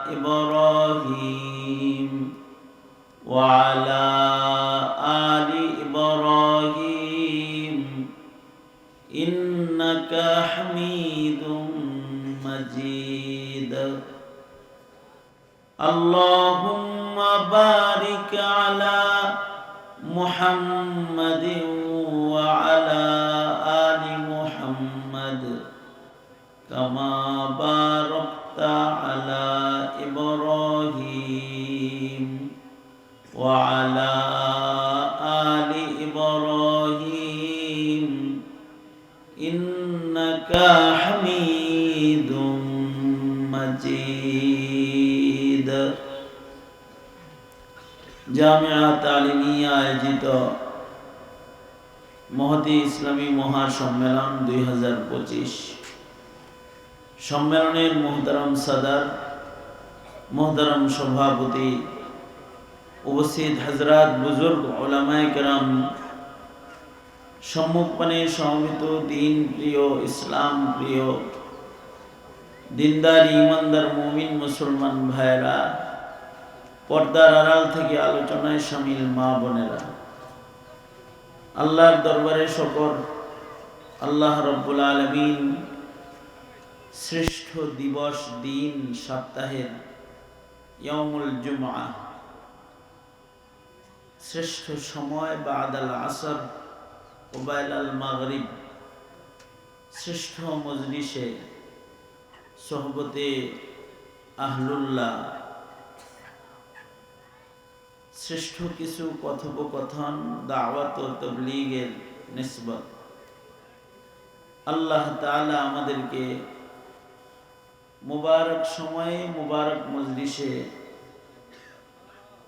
إبراهيم وعلى آل إبراهيم إنك حميد مجيد اللهم بارك على محمد وعلى آل محمد كما باركت على إبراهيم وعلى آل إبراهيم إنك حميد مجيد জামিয়া তালিমিয়া আয়োজিত মহতী ইসলামী মহাসম্মেলন 2025 সম্মেলনের মোহতারাম সাদার, মোহতারাম সভাপতি, উপস্থিত হযরত বুজুর্গ উলামায়ে কেরাম, সম্মুখপানে সমবেত দিন প্রিয়, ইসলাম প্রিয়, দিনদার ইমানদার মুমিন মুসলমান ভাইরা, পর্দার আড়াল থেকে আলোচনায় শামিল মা বোনেরা, আল্লাহর দরবারে শুকর, আল্লাহ রাব্বুল আলামিন শ্রেষ্ঠ দিবস, দিন, সপ্তাহের ইয়াউমুল জুমআ, শ্রেষ্ঠ সময় বাদাল আসর ওবাইলাল মাগরিব, শ্রেষ্ঠ মজলিসে সোহবতে আহলুল্লাহ, শ্রেষ্ঠ কিছু কথোপকথন, দাওয়াত ও তাবলীগের নিসবত। আল্লাহ তাআলা আমাদেরকে মুবারক সময়ে মুবারক মজলিসে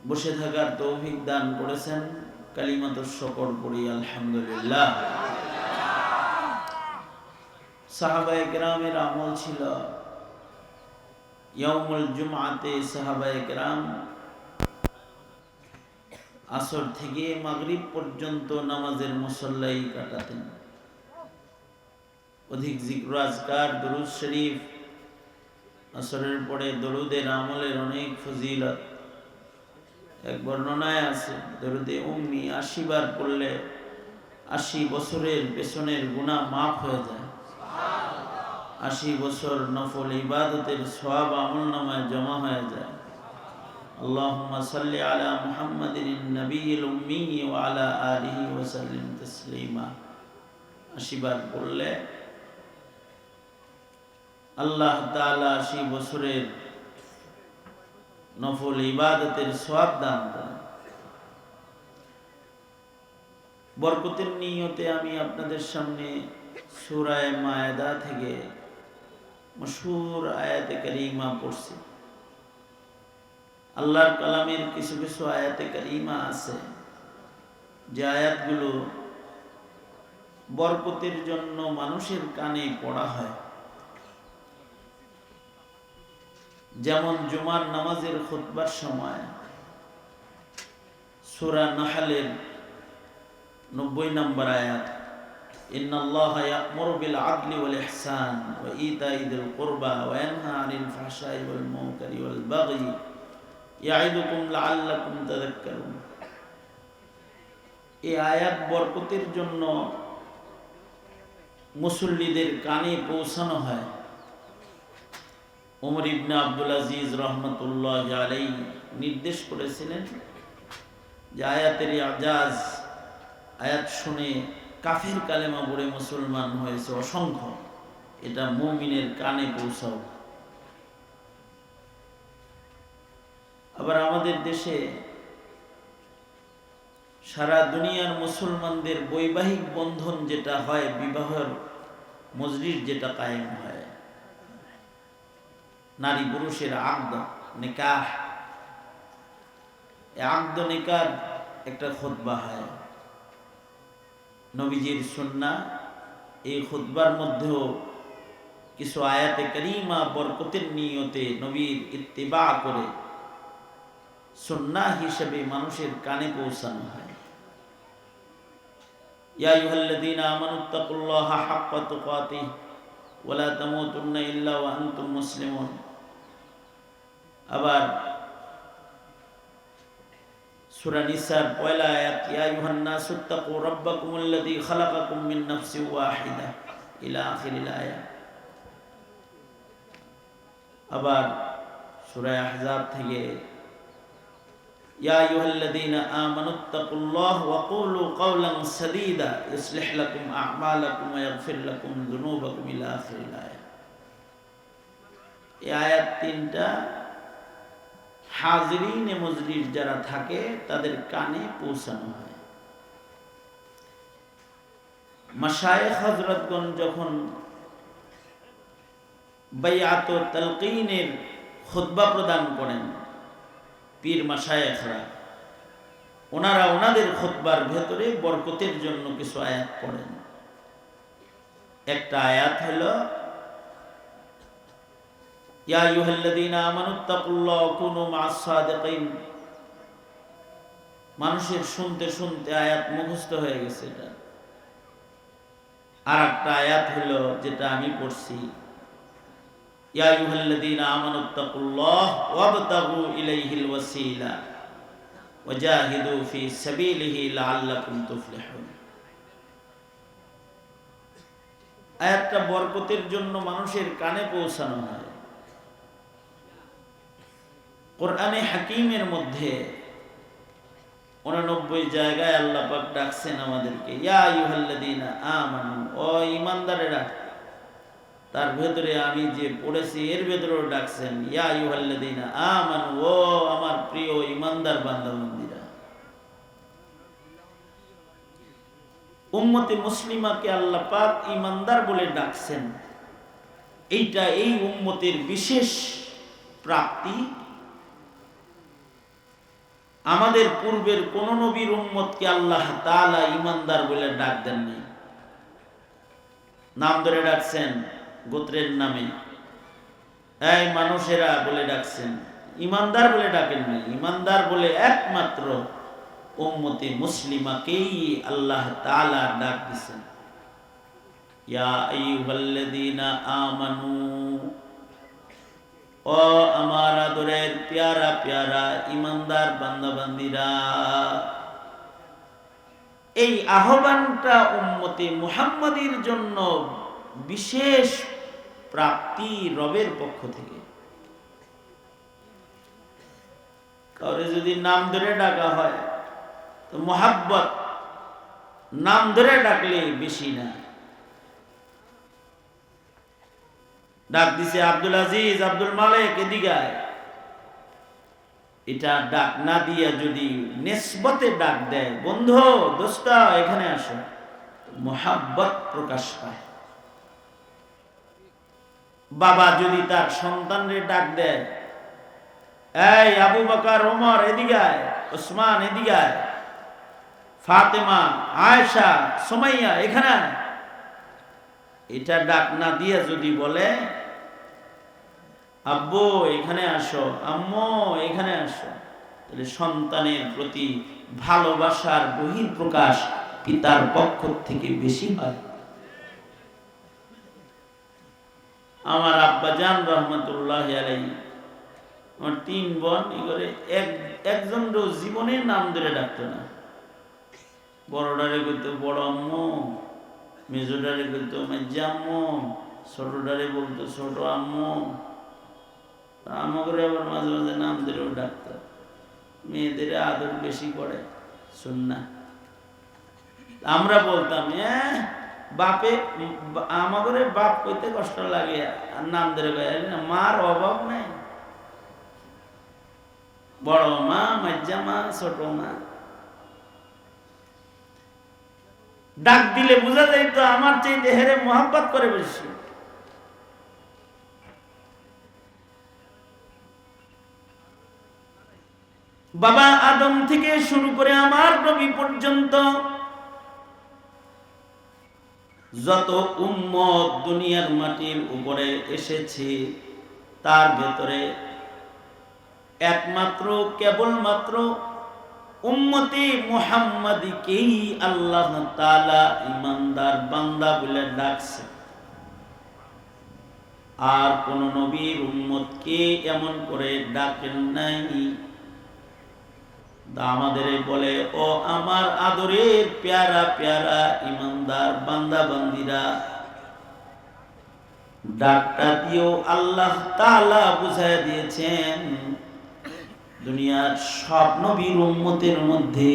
বসে থাকার তৌফিক দান করেছেন। কালিমাতুশ শুকর পড়ি আলহামদুলিল্লাহ। সাহাবায়ে কেরামের আমল ছিল ইয়াউমুল জুমআতে সাহাবায়ে কেরাম আসর থেকে মাগরিব পর্যন্ত নামাজের মুসল্লাই কাটাতেন। অধিক জিক্র আজকার, দুরূদ শরীফ, আসরের পরে দরুদের আমলের অনেক ফজিলত। এক বর্ণনায় আছে, দরুদে উম্মি 80 বার পড়লে 80 বছরের পেছনের গুনাহ মাফ হয়ে যায়। 80 বছর নফল ইবাদতের সওয়াব আমলনামায় জমা হয়ে যায়। আল্লাহুম্মা সাল্লি আলা মুহাম্মাদিন নবিয়্যিল উম্মি ওয়া আলা আলিহি ওয়া সাল্লিম তাসলিমা 80 বার পড়লে আল্লাহ তাআলা 80 বছরের নফল ইবাদতের সওয়াব দান করেন। বরকতের নিয়তে আমি আপনাদের সামনে সূরা মায়েদা থেকে মশহুর আয়াতে কারিমা পড়ছি। আল্লাহর কালামের কিছু কিছু আয়াতে কারিমা আছে যে আয়াতগুলো বরকতের জন্য মানুষের কানে পড়া হয়। যেমন জুমার নামাজের খুতবার সময় সূরা নাহলের 90 নম্বর আয়াত, ইন্নাল্লাহা ইয়া'মুরু বিল আদলি ওয়াল ইহসান ওয়া ইতাই যিল কুরবা ওয়া ইয়ানহা আনিল ফাহশাই ওয়াল মুনকারি ওয়াল বাগই ইয়া'iদুকুম লাআল্লাকুম তাযাক্কারুন। এই আয়াত বরকতের জন্য মুসল্লিদের কানে পৌঁছানো হয়। ওমর ইবনে আব্দুল আজিজ রহমতুল্লাহ আলাইহি নির্দেশ করেছিলেন যে আয়াতের আজাজ, আয়াত শুনে কাফির কালেমা পড়ে মুসলমান হয়েছে অসংখ্য, এটা মুমিনের কানে পৌঁছাও। আবার আমাদের দেশে সারা দুনিয়ার মুসলমানদের বৈবাহিক বন্ধন যেটা হয়, বিবাহের মজলিস যেটা কায়েম হয়, নারী পুরুষের আকদ নিকাহ, এই আকদ নিকাহ একটা খুতবা হয়। নবীজির সুন্নাহ, এই খুতবার মধ্যেও কিছু আয়াতে কারিমা বরকতের নিয়তে নবীর ইত্তিবা করে সুন্নাহ হিসেবে মানুষের কানে পৌঁছানো হয়। ইয়া আইয়ুহাল্লাযীনা আমানুত্তাকুল্লাহা হাক্কা তুকাতিহি ওয়া লা তামুতুন্না ইল্লা ওয়া আনতুম মুসলিমুন। আবার সূরা নিসার পয়লা আয়াত, ইয়া আইয়ুহান নাসু তাকু রাব্বাকুমুল্লাযী খালাকাকুম মিন নাফসিন ওয়াহিদা ইলা আখিরিল আয়াত। আবার সূরা আহজাব থেকে, ইয়া আইয়ুহাল্লাযীনা আমানুত্তাকুল্লাহ ওয়া কুলু কাওলান সাদীদা ইউসলিহ লাকুম আ'মালাকুম ওয়া ইয়াগফির লাকুম যুনুবাকুম ইলা আখিরিল আয়াত। এই আয়াত তিনটা হাজিরিনে মজলিস যারা থাকে তাদের কানে পৌঁছানো হয়। মাশায়েখ হযরতগণ যখন বাইআত ও তালকিনের খুতবা প্রদান করেন, পীর মাশায়েখরা, ওনারা ওনাদের খুতবার ভেতরে বরকতের জন্য কিছু আয়াত পড়েন। একটা আয়াত হলো, ইয়া আইয়ুহাল্লাযীনা আমানুত্তাকুল্লাহ ওয়া কুনু মা'আস সাদিকিন। মানুষের শুনতে শুনতে আয়াত মুখস্থ হয়ে গেছে এটা। আর একটা আয়াত হলো যেটা আমি পড়ছি, ইয়া আইয়ুহাল্লাযীনা আমানুত্তাকুল্লাহ ওয়াবতাগু ইলাইহিল ওয়াসিলা ওয়াজাহিদু ফি সাবিলিহি লাআল্লাকুম তুফলিহুন। আয়াতটা বরকতের জন্য মানুষের কানে পৌঁছানো হয়। কোরআনে হাকিমের মধ্যে 89 জায়গায় আল্লাহ পাক ডাকছেন আমাদেরকে, ইয়া আইয়ুহাল্লাযীনা আমানু, ও ঈমানদারেরা। তার ভেতরে আমি যে পড়েছি এর ভেতরেও ডাকছেন, ইয়া আইয়ুহাল্লাযীনা আমানু, ও আমার প্রিয় ঈমানদার বান্দা-বান্দীরা। উম্মতে মুসলিমাকে আল্লাহ পাক ঈমানদার বলে ডাকছেন। এইটা এই উম্মতের বিশেষ প্রাপ্তি। আমাদের পূর্বের কোন নবীর উম্মতকে আল্লাহ তাআলা ঈমানদার বলে ডাক দেননি। নাম ধরে ডাকছেন, গোত্রের নামে, এই মানুষেরা বলে ডাকছেন, ঈমানদার বলে ডাকেন নাই। ঈমানদার বলে একমাত্র উম্মতে মুসলিমাকেই আল্লাহ তাআলা ডাক দিয়েছেন। ইয়া আইয়ুহাল্লাযীনা আমানু, ও আমার আদরের প্যারা প্যারা ঈমানদার বান্দা-বান্দীরা। এই আহ্বানটা উম্মতে মুহাম্মাদীর জন্য বিশেষ প্রাপ্তি রবের পক্ষ থেকে। কাউরে যদি নাম ধরে ডাকা হয় তো মুহাব্বত, নাম ধরে ডাকলে বেশি না। ডাক দিছে আব্দুল আজিজ, আব্দুল মালিক, এদিকে আয়। এটা ডাক না দিয়া যদি নিসবতে ডাক দেয়, বন্ধু, দোস্ত, এখানে আসো, মুহাব্বত প্রকাশ পায়। বাবা যদি তার সন্তানরে ডাক দেয়, এই আবু বকর, ওমর, এদিকে আয়, ওসমান, এদিকে আয়, ফাতেমা, আয়েশা, সুমাইয়া, এখানে আয়, এটা ডাক না দিয়া যদি বলে, আব্বু এখানে আসো, আম্মু এখানে আসো, তাহলে সন্তানের প্রতি ভালোবাসার বহিঃপ্রকাশ পিতার পক্ষ থেকে বেশি হয়। আমার আব্বাজান রহমতুল্লাহি আলাইহি, আমার 3 বোন, এগুলো একজন জীবনে নাম ধরে ডাকতো না। বড়ডারে কইতো বড় আম্মু, মেজোডারে কইতো মেজা আম্মু, ছোটডারে বলতো ছোট আম্মু। আমাকে আবার মাঝে মাঝে নাম ধরেও ডাকতো। মেয়েদের আদর বেশি করে সুন্নাহ। আমরা বলতাম, বাপে, আমাকে বাপ কইতে কষ্ট লাগে, আর নাম ধরে মার অভাব নাই। বড় মা, মাজ্জা মা, ছোট মা, ডাক দিলে বোঝা যায় তো আমার চাইতে হেরে মোহাব্বত করে বেশি। বাবা আদম থেকে শুরু করে আমার নবী পর্যন্ত যত উম্মত দুনিয়ার মাটির উপরে এসেছে, তার ভেতরে একমাত্র কেবলমাত্র উম্মতে মুহাম্মাদীকেই আল্লাহ তাআলা ঈমানদার বান্দা বলে ডাকছে। আর কোন নবীর উম্মতকে এমন করে ডাকেন নাই। আমাদের বলে, ও আমার আদরের প্যারা প্যারা ইমানদার বান্দা বান্দিরা, ডাকটা দিয়েও আল্লাহ তাআলা বুঝায় দিয়েছেন দুনিয়ার সব নবীর উম্মতের মধ্যে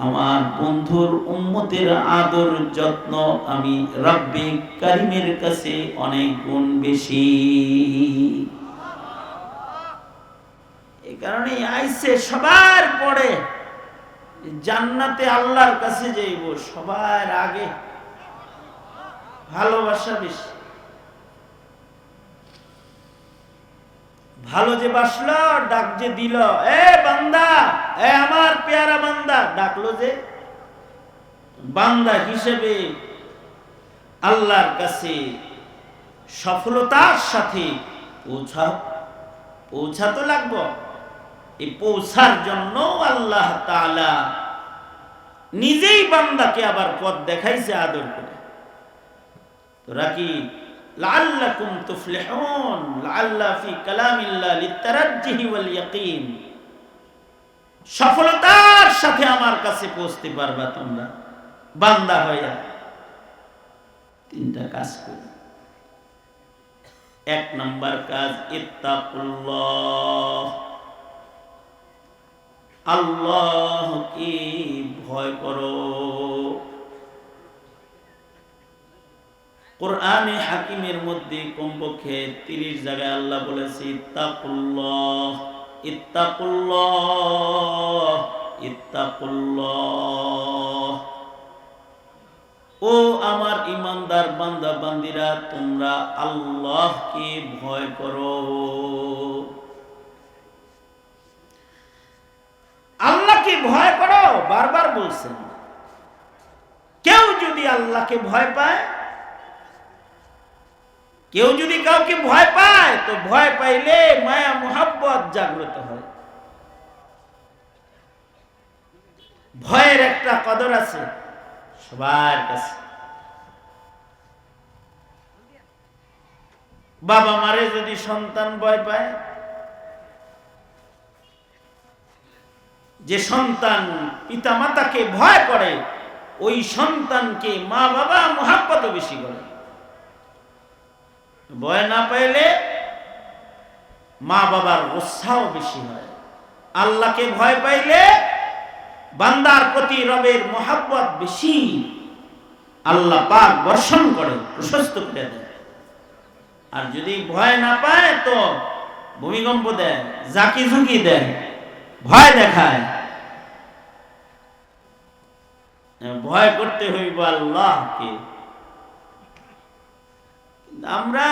আমার বন্ধুর উম্মতের আদর যত্ন আমি রব্বে কারিমের কাছে অনেক গুণ বেশি। এই কারণে আইসে সবার পরে জান্নাতে আল্লাহর কাছে যাইব সবার আগে ভালোবাসা বেশি। ভালো যে বাসলো, ডাক যে দিল, এ বান্দা, এ আমার পেয়ারা বান্দা, ডাকলো যে বান্দা হিসেবে আল্লাহর কাছে সফলতার সাথে পৌঁছাতে লাগবো। এই পৌঁছার জন্য আল্লাহ তাআলা নিজেই বান্দাকে আবার পথ দেখাইছে আদর করে। তোরা কি লাআল্লাকুম তুফলিহুন, লাআল্লা ফি কালামিল্লাহ লিতারাজ্জুহি ওয়াল ইয়াকিন, সফলতার সাথে আমার কাছে পৌঁছতে পারবা তোমরা বান্দা হইয়া। তিনটা কাজ করো। এক নাম্বার কাজ, ইত্তাকুল্লাহ, আল্লাহকে ভয় করো। কোরআনে হাকিমের মধ্যে কমপক্ষে 30 জায়গায় আল্লাহ বলেছে ইত্তাকুল্লাহ, ইত্তাকুল্লাহ, ইত্তাকুল্লাহ। ও আমার ইমানদার বান্দা বান্দিরা, তোমরা আল্লাহকে ভয় করো। আল্লাহকে ভয় করো বারবার বলছেন। কেউ যদি আল্লাহকে ভয় পায়, কেউ যদি কাউকে ভয় পায়, তো ভয় পাইলে মায়া মুহাব্বত জাগ্রত হয়। ভয়ের একটা কদর আছে সবার কাছে। বাবা মারে যদি সন্তান ভয় পায়, যে সন্তান পিতা মাতাকে ভয় করে, ওই সন্তানকে মা বাবা মুহাব্বত বেশি করে। ভয় না পাইলে মা বাবার গোসাও বেশি হয়। আল্লাহকে ভয় পাইলে বান্দার প্রতি রবের মুহাব্বত বেশি। আল্লাহ পাক বর্ষণ করে, প্রশস্ত করে দেয়। আর যদি ভয় না পায় তো ভূমিকম্প দেয়, জাকি ঝুঁকি দেয়, ভয় দেখায়। ভয় করতে হইব আল্লাহকে। আমরা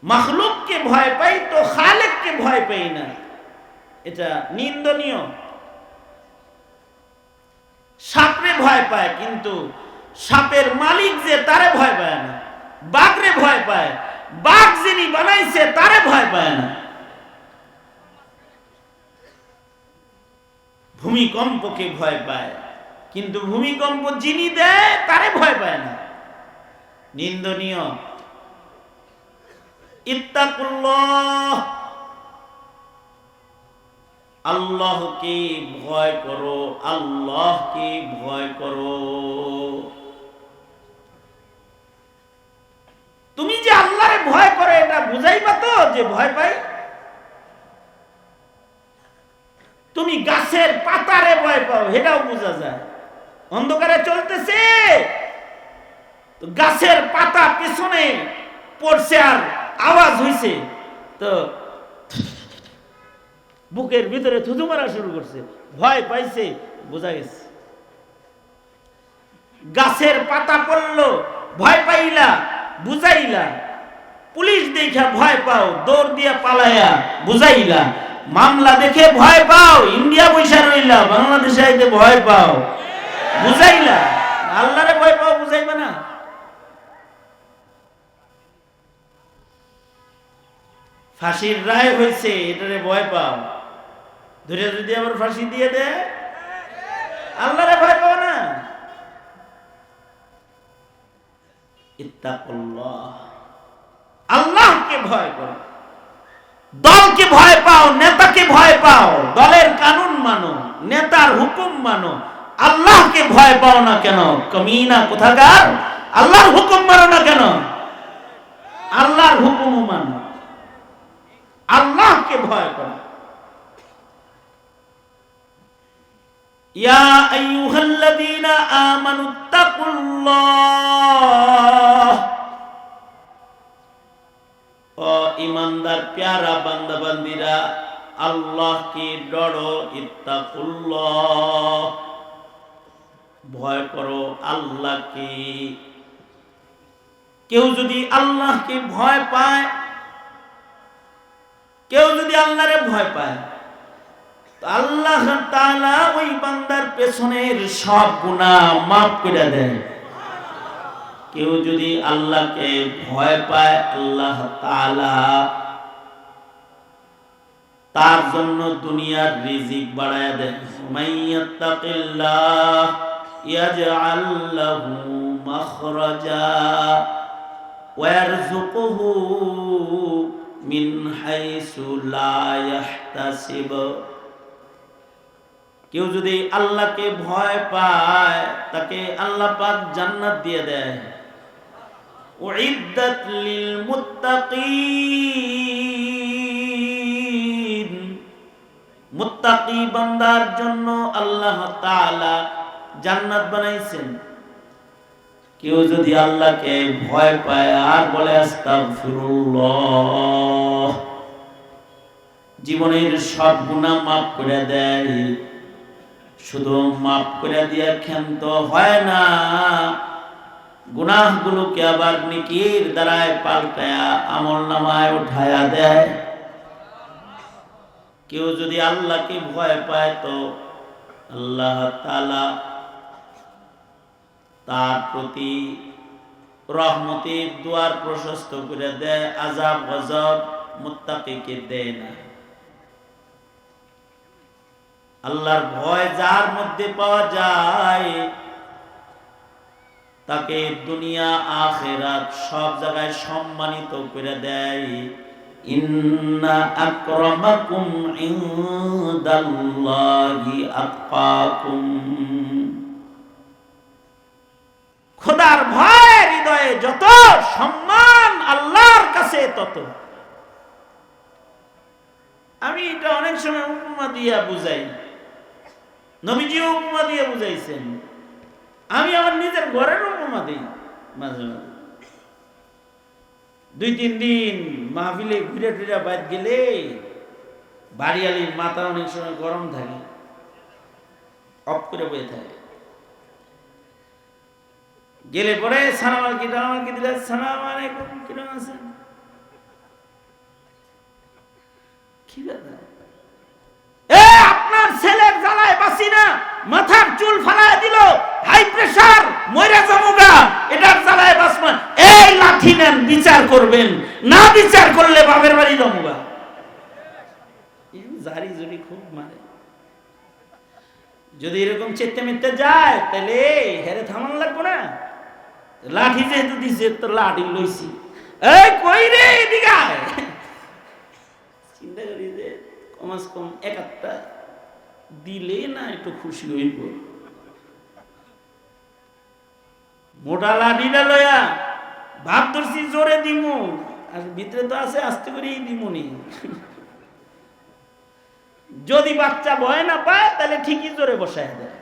মাখলুককে ভয় পাই তো খালেককে ভয় পাই না, এটা নিন্দনীয়। সাপরে ভয় পায় কিন্তু সাপের মালিক যে তারে ভয় পায় না। বাঘরে ভয় পায়, বাঘ যিনি বানাইছে তারে ভয় পায় না। ভূমিকম্পকে ভয় পায় কিন্তু ভূমিকম্প যিনি দেয় তারে ভয় পায় না, নিন্দনীয়। ইত্তাকুল্লাহ, আল্লাহকে ভয় করো, আল্লাহকে ভয় করো। তুমি যে আল্লাহরে ভয় করো এটা বুঝাইবা তো যে ভয় পাই? তুমি গাছের পাতারে ভয় পাও এটাও বোঝা যায়। অন্ধকারে চলতেছে তো গাছের পাতা পিছনে পড়ছে আর আওয়াজ হইছে, তো বুকের ভিতরে থুতু মারা শুরু করছে, ভয় পাইছে, বোঝা গেছে। গাছের পাতা পড়লো, ভয় পাইলা, বুঝাইলা। পুলিশ দেখা ভয় পাও, দৌড় দিয়া পালাইয়া বুঝাইলা। মামলা দেখে ভয় পাও, ইন্ডিয়া বৈশা রইলা, বাংলাদেশে আইতে ভয় পাও, বুঝাইলা। আল্লাহরে ভয় পাও, বুঝাইবা না? ফাঁসির রায় হয়েছে, এটারে ভয় পাও, ধরে যদি আবার ফাঁসি দিয়ে দেয়, আল্লাহরে ভয় পাও না। ইত্তাকুল্লাহ, আল্লাহকে ভয় করো। দলকে ভয় পাও, নেতাকে ভয় পাও, দলের কানুন মানো, নেতার হুকুম মানো, আল্লাহকে ভয় পাও না কেন? কমিনা কোথাকার, আল্লাহর হুকুম মানো না কেন? আল্লাহর হুকুম মানো, আল্লাহকে ভয় করো। ইয়া আইয়ুহাল্লাযীনা আমানুত্তাকুল্লাহ, ও ঈমানদার প্যারা বান্দা বান্দীরা, আল্লাহকে ডরো। ইত্তাকুল্লাহ, ভয় করো আল্লাহকে। কেউ যদি আল্লাহকে ভয় পায়, কেউ যদি আল্লাহরে ভয় পায়, তো আল্লাহ তাআলা ওই বান্দার পেছনের সব গুনাহ মাফ করে দেন। কেউ যদি আল্লাহকে ভয় পায়, আল্লাহ তাআলা তার জন্য দুনিয়ার রিজিক বাড়ায়া দেন। মাইয়াত্তাকিল্লাহ ইয়াজআল লাহু মাখরাজা ওয়া ইয়ারযুকুহু মিন হাইসু লা ইয়াহতাসিব। কেউ যদি আল্লাহকে ভয় পায়, তাকে আল্লাহ পাক জান্নাত দিয়ে দেয়। উইদ্দাত লিল মুত্তাকিন, মুত্তাকি বান্দার জন্য আল্লাহ তাআলা জান্নাত বানাইছেন। কেউ যদি আল্লাহকে ভয় পায় আর বলে আস্তাগফিরুল্লাহ, জীবনের সব গুনাহ মাফ করে দেয়। শুধু মাফ করে দিয়ে ক্ষান্ত হয় না, গুনাহগুলোকে আবার নেকির দ্বারায় পাল্টায়া আমলনামায় উঠায়া দেয়। কেউ যদি আল্লাহকে ভয় পায়, তো আল্লাহ তাআলা তার প্রতি রহমতের দুয়ার প্রশস্ত করে দেয়, আযাব গজব মুত্তাকিকে দেয় না। আল্লাহর ভয় যার মধ্যে পাওয়া যায়, তাকে দুনিয়া আখিরাত সব জায়গায় সম্মানিত করে দেয়। ইন্না আকরামাকুম ইনদাল্লাহি আতকাকুম, খোদার ভয় হৃদয়ে যত, সম্মান আল্লাহর কাছে তত। আমি এটা অনেক সময় উপমা দিয়া বুঝাই, নবীজিও উপমা দিয়ে বুঝাইছেন, আমি আমার নিজের ঘরের উপমা দিই মাঝে মাঝে। 2-3 দিন মাহফিলে ঘুরে ফিরে বাইরে গেলে বাড়িয়ালির মাথা অনেক সময় গরম থাকে, অফ করে বয়ে থাকে। গেলে পরে সালাম আলাইকুম দিলে, সালাম আলাইকুম, কিরকম আছেন, কি ব্যাপার? আপনার ছেলের জ্বালায় বাঁচি না, মাথার চুল ফালায় দিল, হাই প্রেসার, মরে যাবোগা, এটার জ্বালায় বাঁচব না। এই লাঠি নেন, বিচার করবেন, না বিচার করলে বাপের বাড়ি যাবোগা। জারি জুরি খুব মারে। যদি এরকম চেতে মিটতে যায়, তাহলে হেরে থামান লাগবো না। লাঠি যেহেতু দিছে, তো লাঠি লইছি, এই কই রে এদিকে আয়। চিন্তা করি যে কমাস কম এক একটা দিলে না একটু খুশি হইব। মোটা লাঠিটা লয়া ভাব ধরছি জোরে দিমু, আর ভিতরে তো আছে আস্তে করেই দিমুনি। যদি বাচ্চা ভয় না পায়, তাহলে ঠিকই জোরে বসায় দেয়।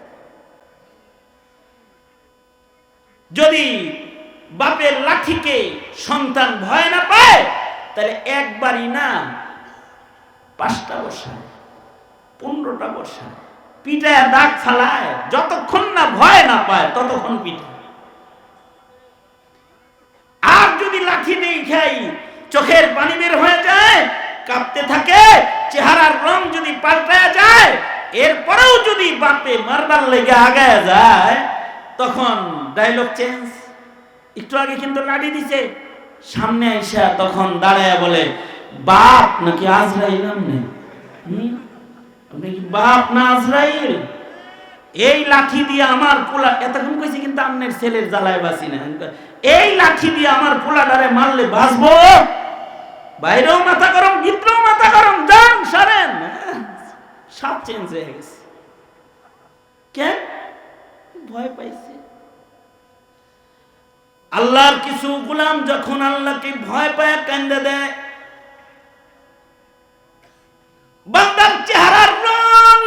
যদি বাপের লাঠিকে সন্তান ভয় না পায়, তাহলে একবারই না 5টা বসায়, 15টা বসায়, পিঠায় দাগ ফালায়। যতক্ষণ না ভয় না পায়, ততক্ষণ পিঠা। আর যদি লাঠি নেই খাই, চোখের পানি বের হয়ে যায়, কাঁপতে থাকে, চেহারার রং যদি পাল্টায় যায়, এরপরেও যদি বাপে মারবার লেগে আগায় যায়, তখন ডায়লগ চেঞ্জ। একটু আগে কিন্তু লাঠি দিছে, সামনে আইসা তখন দাঁড়ায় বলে, বাপ নাকি আজরাইল? আপনি কি বাপ না আজরাইল? এই লাঠি দিয়ে আমার পোলা, এতক্ষণ কইছি কিন্তু আপনার ছেলের জ্বালায় বাঁচি না, এই লাঠি দিয়ে আমার পোলাটারে মারলে বাঁচবো? বাইরেও মাথা গরম, ভিতরেও মাথা গরম, যান সরেন। সব চেঞ্জ হয়ে গেছে। কেন? ভয় পাইছে। আল্লাহর কিছু গোলাম যখন আল্লাহকে ভয় পায় কান্দে দেয়, বান্দার চেহারার রং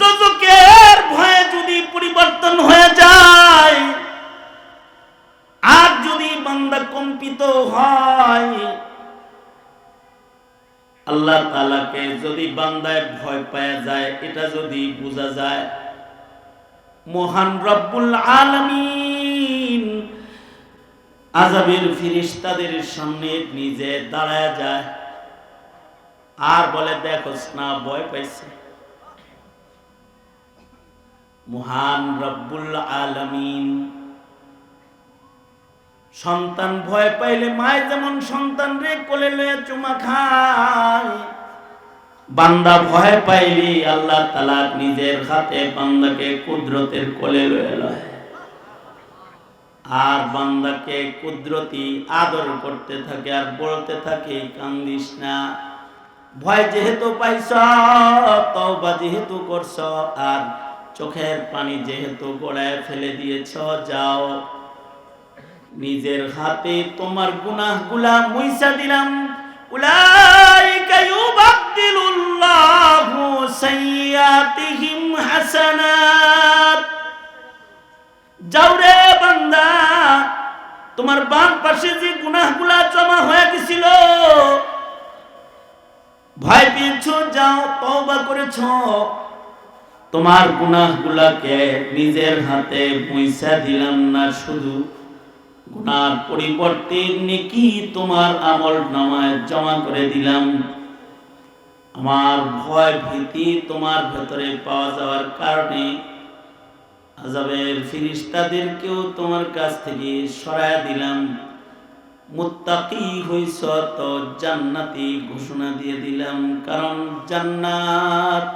দোজখের ভয়ে যদি পরিবর্তন হয়ে যায়, আর যদি বান্দা কম্পিত হয়, আল্লাহ তাআলাকে যদি বান্দায় ভয় পায় যায়, এটা যদি বোঝা যায়, মহান রব্বুল আলামিন আযাবের ফেরেশতাদের সামনে নিজে দাঁড়ায় যায় আর বলে, দেখোস না ভয় পাইছে। মহান রব্বুল আলামিন সন্তান ভয় পাইলে মায় যেমন সন্তান রে কোলে লয়ে চুমা খায়, বান্দা ভয় পাইলে আল্লাহ তাআলা নিজের হাতে বান্দাকে কুদরতের কোলে লয়ে লয় আর বান্দাকে কুদরতি আদর করতে থাকে আর বলতে থাকে, কান্দিস না, ভয় যেহেতু পাইছ, তওবা যেহেতু করছ, আর চোখের পানি যেহেতু গড়ায় ফেলে দিয়েছ, যাও, নিজের হাতে তোমার গুনাহগুলা মুইছা দিলাম। উলাইকা ইউবাদদিলুল্লাহু সাইয়্যাতিহিম হাসানাত। যাও রে বান্দা, তোমার বাম পাশে যে গুনাহগুলা জমা হয়ে গেছিল, ভয় পেয়েছো, যাও, তওবা করেছো, তোমার গুনাহগুলাকে নিজের হাতে মুইছা দিলাম না, শুধু গুনার পরিবর্তে নেকি তোমার আমল নামায় জমা করে দিলাম। আমার ভয় ভীতি তোমার ভেতরে পাওয়া যাওয়ার কারণে আযাবের ফেরেশতাদেরকেও তোমার কাছ থেকে সরায় দিলাম। মুত্তাকি হইছ তো জান্নাতি ঘোষণা দিয়ে দিলাম, কারণ জান্নাত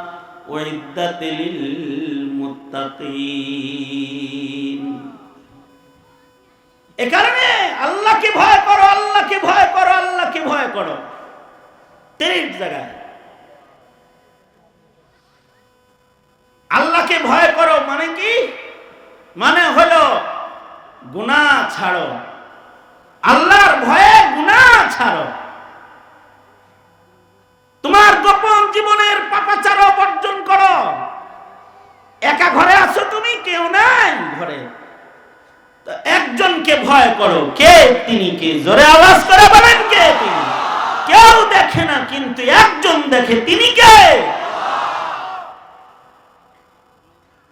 উইদ্দাতিল মুত্তাকিন। এ কারণে আল্লাহকে ভয় করো, আল্লাহকে ভয় করো, আল্লাহকে ভয় করো। তিন জায়গায় আল্লাহকে ভয় করো মানে কি? মানে হলো গুনাহ ছাড়ো, আল্লাহর ভয়ে গুনাহ ছাড়ো। তোমার গোপন জীবনের পাপাচার বর্জন করো। একা ঘরে আছো তুমি, কেউ নাই ঘরে, তো একজনকে ভয় করো। কে তিনি? কে? জোরে আওয়াজ করে বলেন, কে তিনি? কেউ দেখে না, কিন্তু একজন দেখে, তিনি কে?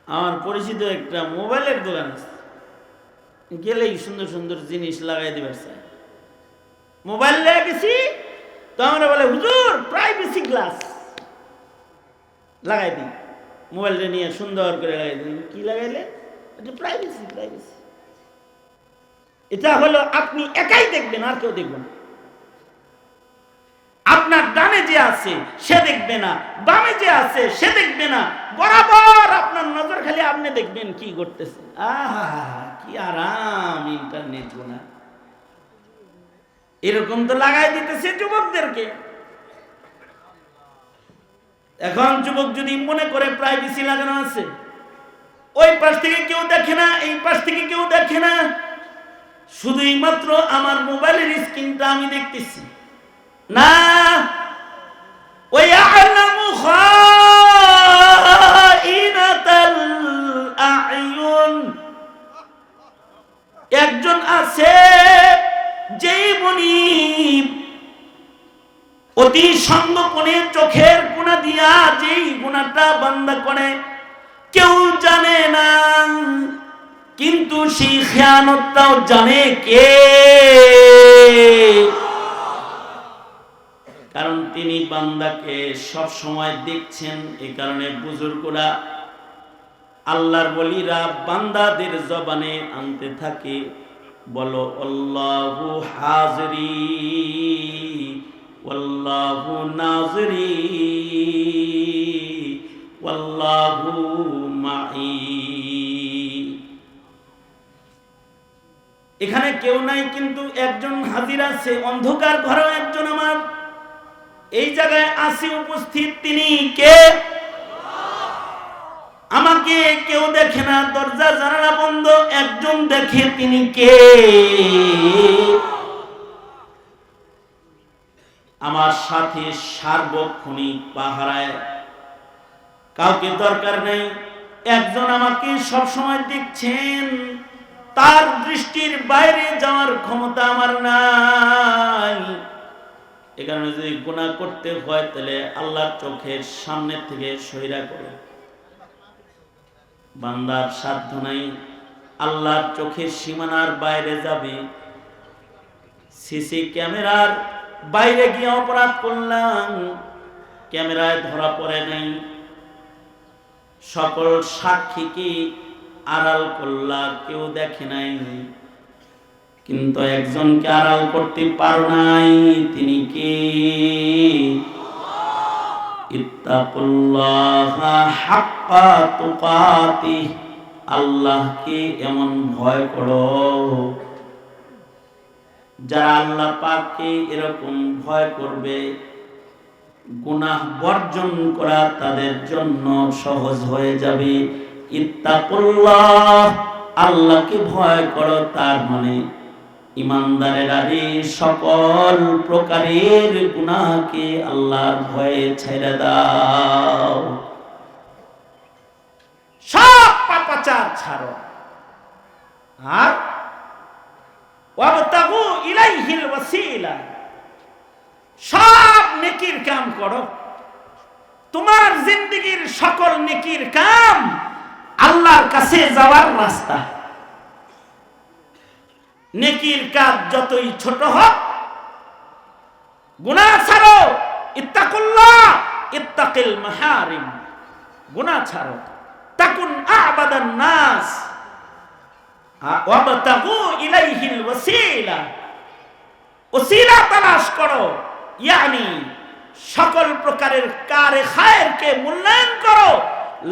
আমার পরিচিত একটা মোবাইলের দোকান আছে, গেলেই সুন্দর সুন্দর জিনিস লাগাই দিবার চাই। মোবাইল লেগে গেছি তো আমরা বলে, হুজুর প্রাইভেসি গ্লাস লাগাই দিই। মোবাইলটা নিয়ে সুন্দর করে লাগাই দিই। কি লাগাইলে? এটা প্রাইভেসি। প্রাইভেসি এটা হলো আপনি একাই দেখবেন, আর কেউ দেখবেন। আপনার ডানে যে আছে সে দেখবে না, বামে যে আছে সে দেখবে না, বরাবর আপনার নজর খালি আপনি দেখবেন কি করতেছে। আহা, কি আরাম ইন্টারনেট গুনা। এরকম তো লাগাই দিতেছে যুবকদেরকে। এখন যুবক যদি মনে করে প্রাইভেসি লাগানো আছে, ওই পাশ থেকে কেউ দেখে না, এই পাশ থেকে কেউ দেখে না, শুধুই মাত্র আমার মোবাইলের স্ক্রিনটা আমি দেখতেছি না। ওয়ায়ালামু খাইনাতাল আ'য়ুন, একজন আছে যেই মনিব অতি সংগোপনে চোখের কোণা দিয়া যেই গুনাহটা বান্দা করে কেউ জানে না, কিন্তু সেই খেয়ানতটাও জানে কে? কারণ তিনি বান্দাকে সব সময় দেখছেন। এই কারণে বুজুর্গরা, আল্লাহর ওলিরা বান্দাদের জবানে আনতে থাকে, বলো আল্লাহু হাজিরি ওয়াল্লাহু নাজিরি ওয়াল্লাহু মাই কেউ নাই, কিন্তু একজন হাজির আছে। অন্ধকার ঘরেও একজন আমার এই জায়গায় আসি উপস্থিত। তিনি কে? আমাকে কেউ দেখে না, দরজা জানালা বন্ধ, একজন দেখে। তিনি কে? আমার সাথে সার্বক্ষণিক পাহারায়, কাউকে দরকার নেই। একজন আমাকে সব সময় দেখছেন, তার দৃষ্টির বাইরে যাওয়ার ক্ষমতা আমার নাই। এ কারণে যদি গুনাহ করতে হয় তাহলে আল্লাহর চোখের সামনে থেকে সইরা করে। বান্দার সাধ্য নাই আল্লাহর চোখের সীমানার বাইরে যাবে। সিসি ক্যামেরার বাইরে গিয়ে অপরাধ করলাম, ক্যামেরায় ধরা পড়ে নাই। সকল সাক্ষীকে আড়াল করলা, কেউ দেখে নাই, কিন্তু একজনকে আড়াল করতে পারো নাই। তিনি কে? ইত্তাকুল্লাহা হাক্কা তুকাতিহ, আল্লাহকে এমন ভয় করো। যারা আল্লাহ পাককে এরকম ভয় করবে, গুনাহ বর্জন করা তাদের জন্য সহজ হয়ে যাবে। ইত্তাকুল্লাহ, আল্লাহকে ভয় করো, তার মানে ইমানদারেরা সকল প্রকারের গুনাহকে আল্লাহর ভয়ে ছেড়ে দাও, সব পাপাচার ছাড়ো, আর ওয়াবতাগু ইলাইহিল ওয়াসিলা, সব নেকির কাম করো। তোমার জিন্দেগীর সকল নেকির কাম আল্লাহর কাছে যাওয়ার রাস্তা। নেকির কাজ যতই ছোট হোক, গুনাহ ছাড়ো। ইত্তাকুল্লাহ ইত্তাকিল মাহারিম, গুনাহ ছাড়ো। তাকুন আ'বাদান নাস ওয়াবতাগু ইলাইহিল ওয়াসিলা, ওসিলা তালাশ করো, ইয়ানি সকল প্রকারের কারে খায়রকে মূল্যায়ন করো।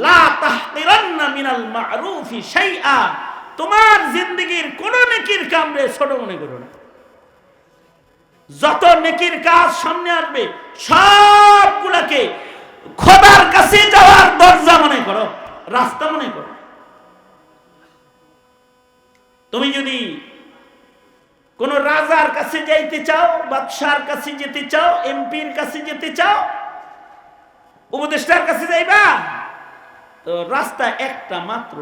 লা তাহকিরান্না মিনাল মা'রুফি শাইআ, তোমার জিন্দেগীর কোন নেকির কামরে ছোট মনে করো না। যত নেকির কাজ সামনে আসবে সবগুলোকে খোদার কাছে যাওয়ার দরজা মনে করো, রাস্তা মনে করো। তুমি যদি কোন রাজার কাছে যাইতে চাও, বাদশার কাছে যেতে চাও, এমপির কাছে যেতে চাও, উপদেষ্টার কাছে যাইবা, তো রাস্তা একটা মাত্র।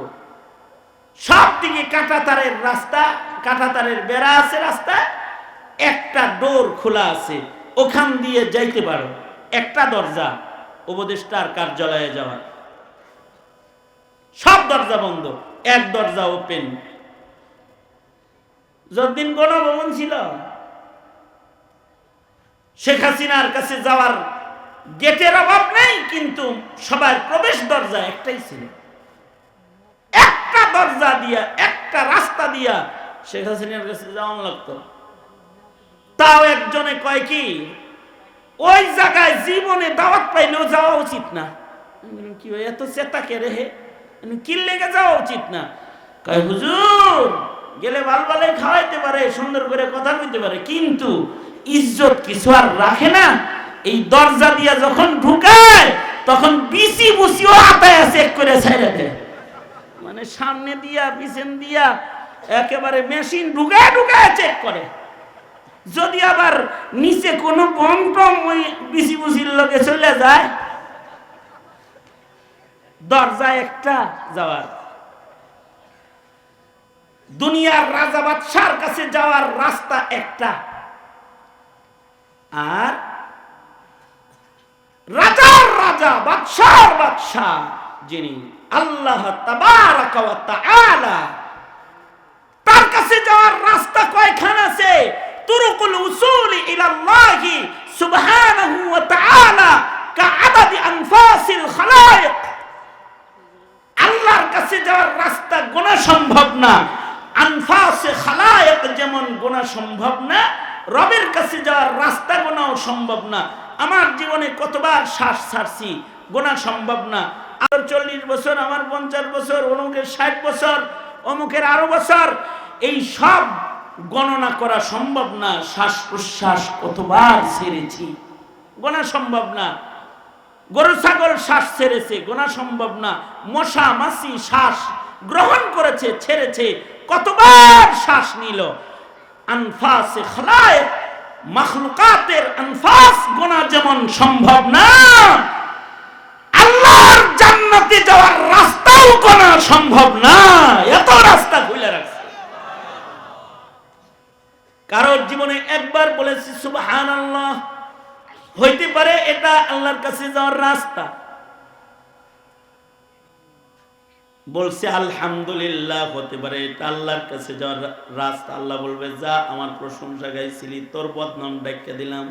সব দিকে কাঁটাতারের রাস্তা, কাঁটাতারের বেড়া আছে, রাস্তা একটা ডোর খোলা আছে, ওখান দিয়ে যাইতে পারো। একটা দরজা, উপদেষ্টার কার্যালয়ে যাওয়ার। সব দরজা বন্ধ, এক দরজা ওপেন। যতদিন গণভবন ছিল, শেখ হাসিনার কাছে যাওয়ার গেটের অভাব নেই, কিন্তু সবার প্রবেশ দরজা একটাই ছিল। একটা দরজা দিয়া, একটা রাস্তা দিয়া শেখ হাসিনার কাছে যাওয়া লাগতো। তাও একজনে কয় কি, ওই জায়গায় জীবনে দাওয়াত পাইলেও যাওয়া উচিত না। কি এত চেতা কে রে, কি লেগে যাওয়া উচিত না? কয় হুজুর, গেলে ভালো খাওয়াইতে পারে, সুন্দর করে কথা বলতে পারে, কিন্তু ইজ্জত কিছু আর রাখে না। এই দরজা দিয়া যখন ঢুকায় তখন বিসি বুসিও আতায় চেক করে ছেড়ে দেয়। মানে সামনে দিয়া পিছন দিয়া একেবারে মেশিন ঢুকায় ঢুকায় চেক করে। যদি আবার নিচে কোনো বম টম ওই বিসি বুসির লোকে চলে যায়, দরজা একটা যাওয়ার। দুনিয়ার রাজা বাদশার কাছে যাওয়ার রাস্তা একটা, আর রাজার রাজা বাদশার বাদশা যিনি আল্লাহ তাবারাকা ওয়া তাআলা, তার কাছে যাওয়ার রাস্তা কয়খানা আছে? তুরুকুল উসুলি ইলাল্লাহি সুবহানাহু ওয়া তাআলা কাআদাদি আনফাসিল খালায়েক। আল্লাহর কাছে যাওয়ার রাস্তা গোনা সম্ভব না, আনফাসে খালায়েক যেমন গোনা সম্ভব না, রবের কাছে যাওয়ার রাস্তা গোনাও সম্ভব না। আমার জীবনে কতবার শ্বাস ছাড়ছি, গোনা সম্ভব না। আমার 40 বছর, আমার 50 বছর, অমুকের 60 বছর, অমুকের আরো বছর, এই সব গণনা করা সম্ভব না। শ্বাস প্রশ্বাস কতবার ছেড়েছি গোনা সম্ভব না। গরু ছাগল শ্বাস ছেড়েছে গোনা সম্ভব না। মশা মাছি শ্বাস গ্রহণ করেছে ছেড়েছে, কতবার শ্বাস নিল। আনফাসে খলায়েক মাখলুকাতের আনফাস গোনা যেমন সম্ভব না, আল্লাহর জান্নাতে যাওয়ার রাস্তাও গোনা সম্ভব না। এত রাস্তা খুলে রাখছে। কারোর জীবনে একবার বলেছি সুবহানাল্লাহ, হইতে পারে এটা আল্লাহর কাছে যাওয়ার রাস্তা। বলছে আলহামদুলিল্লাহ, হতে পারে এটা আল্লাহর কাছে যাওয়ার রাস্তা। আল্লাহ বলবে যা আমার প্রশংসা গাইছিলি, তোর বদনাম ডাইকা দিলাম।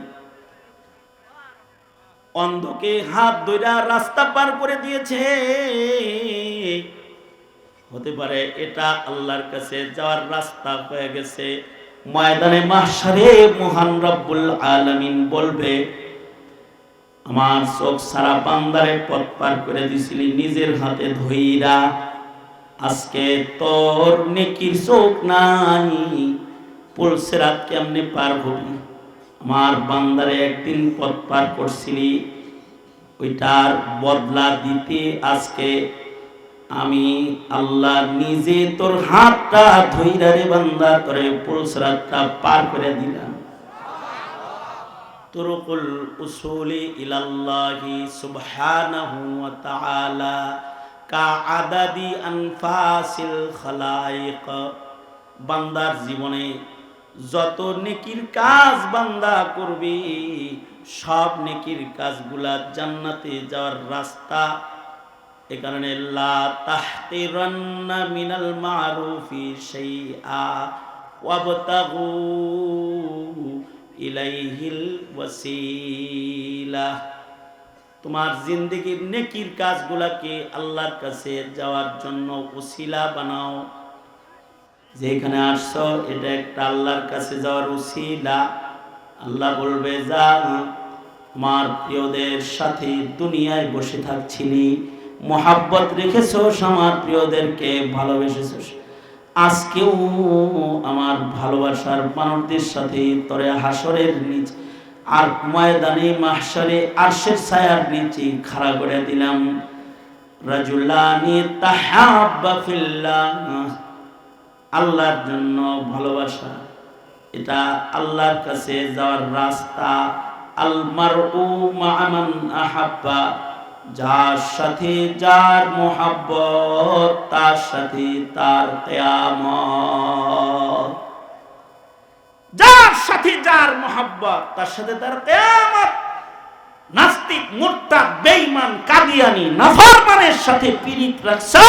অন্ধকে হাত ধইরা রাস্তা পার করে দিয়েছে, হতে পারে এটা আল্লাহর কাছে যাওয়ার রাস্তা হয়ে গেছে। ময়দানে মাহশারে মহান রব্বুল আলামিন বলবে আমার চোখ সারা বান্দারে পথ পার করে দিছিলি নিজের হাতে ধইরা, আজকে তোর নেকির চোখ নাই, পুলসিরাত কেমনে পার হবি? আমার বান্দারে একদিন পথ পার করছিলি, ওইটার বদলা দিতে আজকে আমি আল্লাহ নিজে তোর হাতটা ধইরা রে বান্দা তোরে পুলসিরাতটা পার করে দিলাম। তুরুকুল উসুলি ইলাল্লাহি সুবহানাহু ওয়া তাআলা কা আদাদি আনফাসিল খালায়েক। বান্দার জীবনে যত নেকির কাজ বান্দা করবে, সব নেকির কাজগুলা জান্নাতে যাওয়ার রাস্তা। এ কারণে লা তাহতিরান্না মিনাল মারুফি শাইআ ওয়াবতাগু ইলাইহিল ওয়াসিলা। তোমার জিন্দেগির নেকির কাজগুলাকে আল্লাহর কাছে যাওয়ার জন্য ওসিলা বানাও। যেখানে আসছো এটা একটা আল্লাহর কাছে যাওয়ার ওসিলা। আল্লাহ বলবে যা আমার প্রিয়দের সাথে দুনিয়ায় বসে থাকছিলি, মোহাব্বত রেখেছো, আমার প্রিয়দেরকে ভালোবেসেছো, আজকেও আমার ভালোবাসার মানুষদের সাথে তোরে হাসরের নিচে আর ময়দানে মাহশারে আরশের ছায়ার নিচে খাড়া করে দিলাম। রাজুলানি তাহাব্বা ফিল্লাহ, আল্লাহর জন্য ভালোবাসা, এটা আল্লাহর কাছে যাওয়ার রাস্তা। আল মারউ মা মান আহাব্বা, যার সাথে যার মোহাব্বত তার সাথে তার কিয়ামত। যার সাথে যার মোহাব্বত তার সাথে তার কিয়ামত। নাস্তিক মুরতাদ বেঈমান কাদিয়ানি নাফরমানের সাথে পীড়িত রাখছো,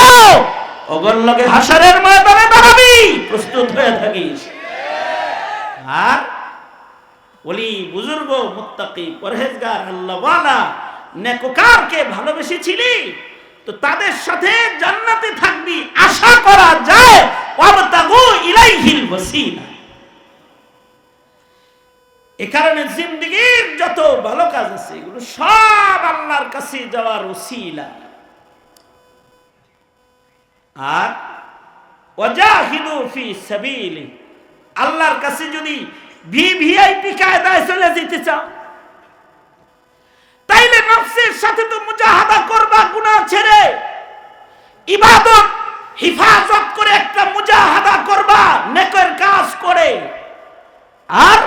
ওগর লগে হাসরের ময়দানে দাঁড়াবি, প্রস্তুত হয়ে থাকিস। আর ওলি বুজুর্গ মুত্তাকি পরহেজগার আল্লাহওয়ালা নেককারকে ভালোবেসেছিলি তো তাদের সাথে জান্নাতে থাকবি, আশা করা যায়। ওয়াবতাগু ইলাইহিল ওয়াসিলা। এ কারণে জিন্দেগীর যত ভালো কাজ আছে এগুলো সব আল্লাহর কাছে যাওয়ার ওসিলা। আর ওয়াজাহিদু ফি সাবিলি, আল্লাহর কাছে যদি ভিভিআইপি কায়দায় চলে যেতে চাও তাইলে নফসের সাথে তো মুজাহাদা করবা, গুনাহ ছেড়ে ইবাদত হিফাজত করে একটা মুজাহাদা করবা নেকের কাজ করে। আর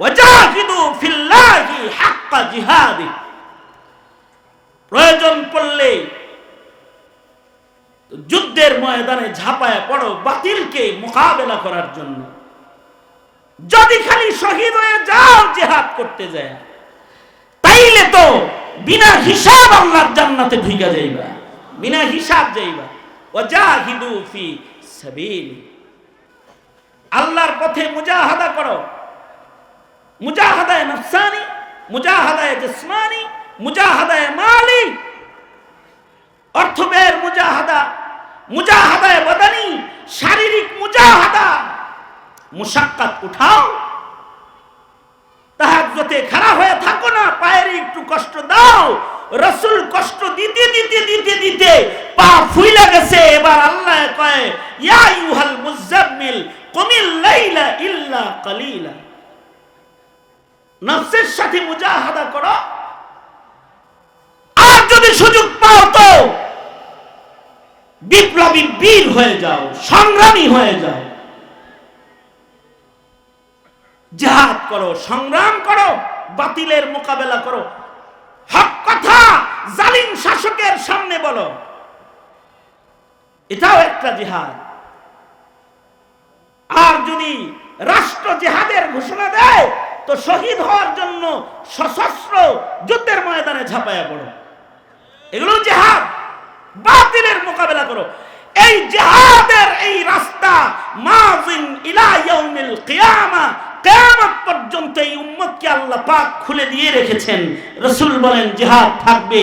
ওয়াজাহিদু ফিল্লাহি হাক্কা জিহাদি, প্রয়োজন পড়লে যুদ্ধের ময়দানে ঝাঁপায় পড়ো বাতিলকে মোকাবেলা করার জন্য। যদি খালি শহীদ হয়ে যাও জিহাদ করতে যায় তাইলে তো বিনা হিসাব আল্লাহর জান্নাতে ঢুকা যাইবা, বিনা হিসাব যাইবা। ওয়াজাহিদু ফি সাবিল, আল্লাহর পথে মুজাহাদা করো। মুজাহাদায়ে নফসানি, মুজাহাদায়ে জিসমানি, মুজাহাদায়ে মালি, অর্থ ব্যয়ের মুজাহাদা, মুজাহাদায়ে বদানি, শারীরিক মুজাহাদা। মুশাক্কাত উঠাও, তাহাজ্জুদে খাড়া হয়ে থাকো না, পায়ের একটু কষ্ট দাও। রাসূল কষ্ট দিতে দিতে দিতে দিতে পা ফুইলা গেছে। এবার আল্লাহ কয় ইয়া আইয়ুহাল মুযাম্মিল কুমিল লাইলা ইল্লা কালিলা, নফসের সাথে মুজাহাদা করো, আর যদি সুযোগ পাও তো বিপ্লবী বীর হয়ে যাও, সংগ্রামী হয়ে যাও, জিহাদ করো, সংগ্রাম করো, বাতিলের মোকাবেলা করো, হক কথা জালিম শাসকের সামনে বলো, এটাও একটা জিহাদ। আর যদি রাষ্ট্র জিহাদের ঘোষণা দেয় তো শহীদ হওয়ার জন্য সশস্ত্র যুদ্ধের ময়দানে ঝাঁপায়া পড়ো, এগুলো জিহাদ। বাতিলের মোকাবেলা করো। এই জিহাদের এই রাস্তা মাযিন ইলা ইয়াউমিল কিয়ামা, কিয়ামত পর্যন্ত এই উম্মতকে আল্লাহ পাক খুলে দিয়ে রেখেছেন। রাসূল বলেন জিহাদ থাকবে,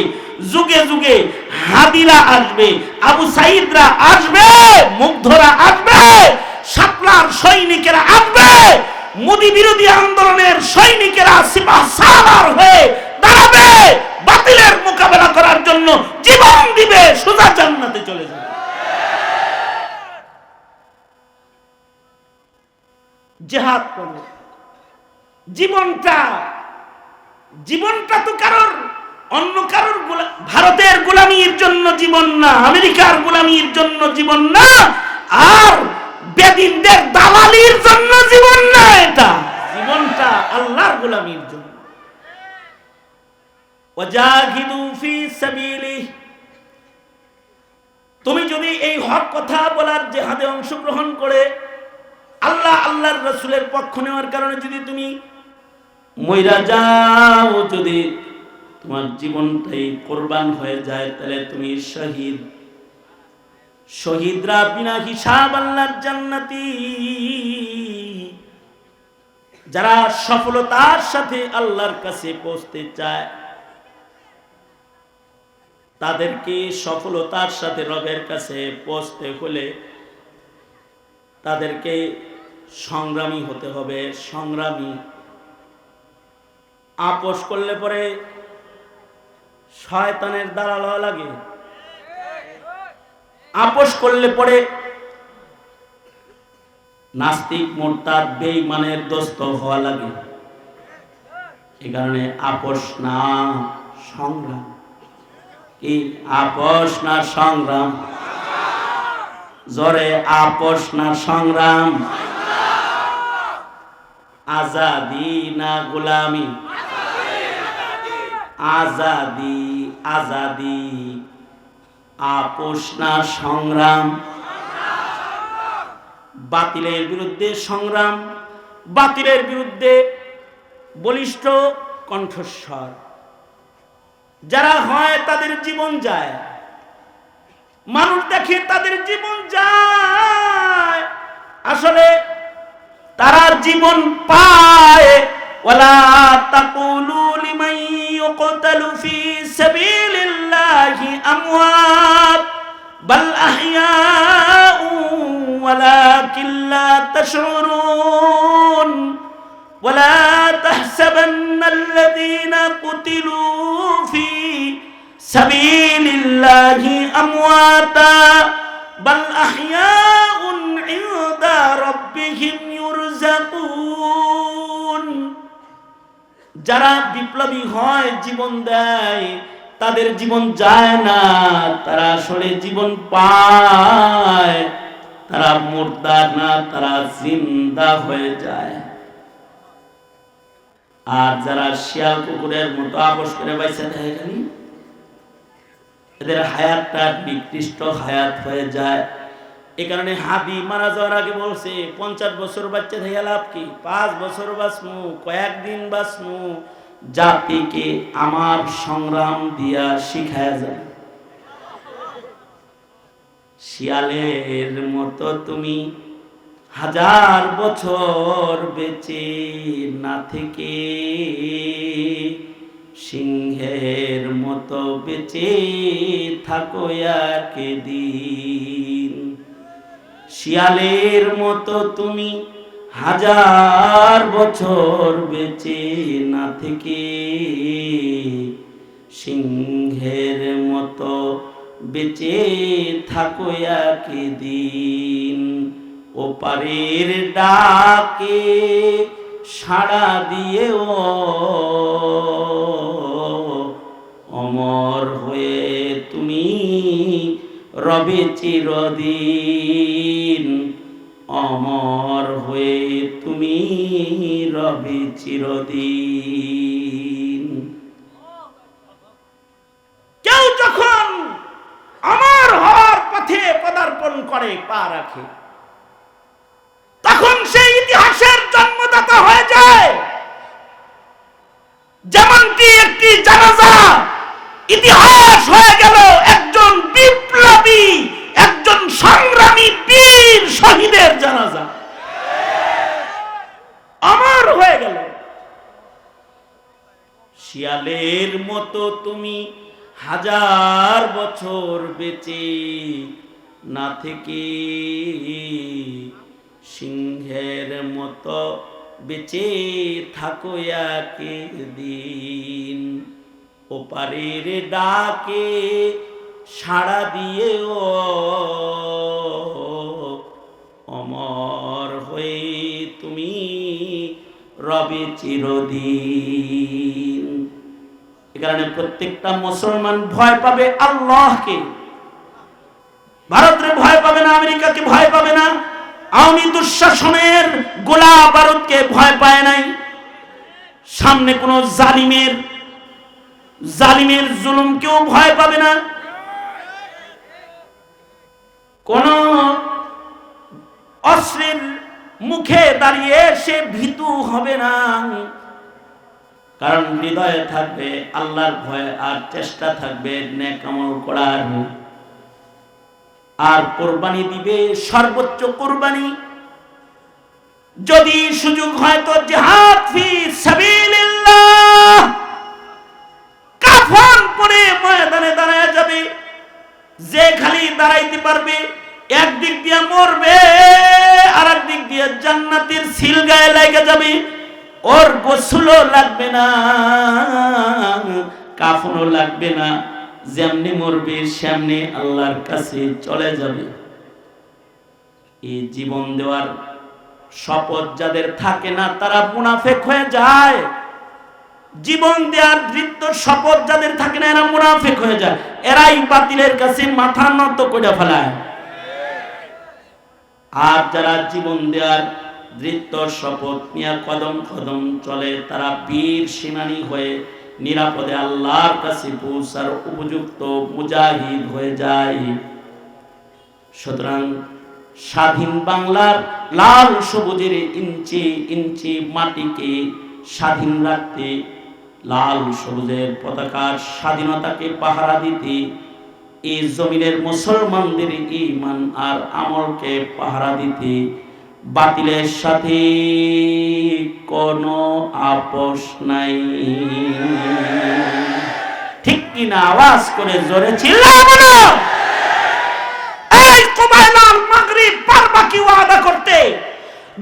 যুগে যুগে হাদিরা আসবে, আবু সাঈদরা আসবে, মুগ্ধরা আসবে, শাপলার সৈনিকেরা আসবে, মোদি বিরোধী আন্দোলনের সৈনিকেরা সিপাহ সালার হয়ে দাঁড়াবে, বাতিলের মোকাবেলা করার জন্য জীবন দিবে, সোজা জান্নাতে চলে যাবে। জিহাদ করো। জীবনটা তো কারোর অন্য কারোর ভারতের গোলামির জন্য জীবন না, আমেরিকার গোলামির জন্য জীবন না, আর বেদিনদের দালালির জন্য জীবন না, এটা জীবনটা আল্লাহর গোলামির জন্য। ওয়াজাহিদু ফি সাবিলিহি, তুমি যদি এই হক কথা বলার জিহাদে অংশগ্রহণ করে আল্লাহর রাসূলের পক্ষ নেওয়ার কারণে যদি তুমি মইরা যাও, যদি তোমার জীবনটাই কোরবান হয়ে যায়, তাহলে তুমি শহীদ। শহীদরা বিনা হিসাব আল্লাহর জান্নাতি। যারা সফলতার সাথে আল্লাহর কাছে পৌঁছতে চায়, তাদেরকে সফলতার সাথে রবের কাছে পৌঁছতে হলে তাদেরকে সংগ্রামী হতে হবে। সংগ্রামী। আপোষ করলে পরে শয়তানের দালাল হওয়া লাগে, আপোষ করলে পরে নাস্তিক মুরতাদ বেঈমানের দোস্ত হওয়া লাগে। এই কারণে আপোষ না সংগ্রাম। কি আপোষ না সংগ্রাম? জোরে আপোষ না সংগ্রাম? আজাদি না গোলামি? আজাদি, আজাদি। আপোষ না সংগ্রাম? বাতিলের বিরুদ্ধে সংগ্রাম, বাতিলের বিরুদ্ধে বলিষ্ঠ কণ্ঠস্বর। যারা হয় তাদের জীবন যায়, মানুষ দেখে তাদের জীবন যায়, আসলে তারা জীবন পায়। ওয়ালা তাকুলু লিমান ইউকতালু ফি সাবিলিল্লাহি আমওয়াত বাল আহইয়াউ ওয়ালাকিন লা তাশউরুন ওয়ালা তাহসাবান্নাল্লাযীনা কুতিলু ফি সাবিলিল্লাহি আমওয়াতা বাল আহইয়াউন ইনদা রাব্বিহিম ইউরযাকুন। যারা বিপ্লবী হয়, জীবন দেয়, তাদের জীবন যায় না, তারা আসলে জীবন পায়। তারা মুর্দা না, তারা জিন্দা হয়ে যায়। আর যারা শিয়াল কুকুরের মতো আপোষ করে বাইসা থাকে, খালি এদের হায়াতটা নিকৃষ্ট হায়াত হয়ে যায়। এই কারণে হাদি মারা যাওয়ার আগে বলছে 50 বছর বাচ্চা থেকে লাভ কি? 5 বছর বাঁচমু, কয়েকদিন বাঁচমু, জাতিকে আমার সংগ্রাম দিয়া শিখায় যায়। শিয়ালের মতো তুমি 1000 বছর বেঁচে না থেকে সিংহের মতো বেঁচে থাকো একদিন। শিয়ালের মতো তুমি 1000 বছর বেঁচে না থেকে সিংহের মতো বেঁচে থাকো একদিন। ওপারের ডাকে সাড়া দিয়ে ও অমর হয়ে তুমি রবে চিরদিন, অমর হয়ে তুমি রবে চিরদিন। কেউ যখন অমর হওয়ার পথে পদার্পণ করে, পা রাখে, তখন সেই ইতিহাসের জন্মদাতা হয়ে যায়। যেমনটি একটি জানাজা ইতিহাস হয়ে গেল একজন বিপ্লবী, একজন সংগ্রামী বীর শহীদের জানাজা, অমর হয়ে গেল। শিয়ালের মতো তুমি হাজার বছর বেঁচে না থেকে সিংহের মতো বেঁচে থাকো একদিন, ওপারের ডাকে সাড়া দিয়ে ও অমর হয়ে তুমি রবে চিরদিন। এ কারণে প্রত্যেকটা মুসলমান ভয় পাবে আল্লাহকে। ভারতের ভয় পাবে না, আমেরিকাকে ভয় পাবে না, আওয়ামী দুঃশাসনের গোলা বারুদকে ভয় পায় নাই। সামনে কোন জালিমের জুলুমকেও ভয় পাবে না, কোন অস্ত্রের মুখে দাঁড়িয়ে সে ভীতু হবে না। কারণ হৃদয়ে থাকবে আল্লাহর ভয়, আর চেষ্টা থাকবে নেক আমল করার, আর কোরবানি দিবে সর্বোচ্চ কোরবানি। যদি সুযোগ হয় তো জিহাদ ফি সাবিলিল্লাহ, কাফন পরে ময়দানে দাঁড়ায় যাবে। যে খালি দাঁড়াইতে পারবে, একদিক দিয়ে মরবে আর একদিক দিয়ে জান্নাতের সিল গায়ে লেগে যাবে। ওর গোসলও লাগবে না, কাফনও লাগবে না, যেমনি মরবে সেমনি আল্লাহর কাছে চলে যাবে। এই জীবন দেওয়ার শপথ যাদের থাকে না তারা মুনাফিক হয়ে যায়। জীবন দেওয়ার দৃঢ় শপথ যাদের থাকে না এরা মুনাফিক হয়ে যায়। এরাই বাতিলের কাছে মাথা নত করে ফেলায়। আর যারা জীবন দেওয়ার দৃঢ় শপথ নিয়ে কদম কদম চলে তারা বীর সেনানী হয়ে নিরাপদে আল্লাহর কাছে পৌঁছার উপযুক্ত মুজাহিদ হয়ে যায়। সুতরাং স্বাধীন বাংলার লাল সবুজের ইঞ্চি ইঞ্চি মাটিকে স্বাধীন রাখতে, লাল সবুজের পতাকার স্বাধীনতাকে পাহারা দিতে, এই জমিনের মুসলমানদের ঈমান আর আমলকে পাহারা দিতে বাতিলের সাথে কোনো আপোষ নাই। ঠিক কিনা? আওয়াজ করে জোরে চিল্লাও বলো। এই কুবাইলাল মাগরিব পারবা কি ওয়াদা করতে?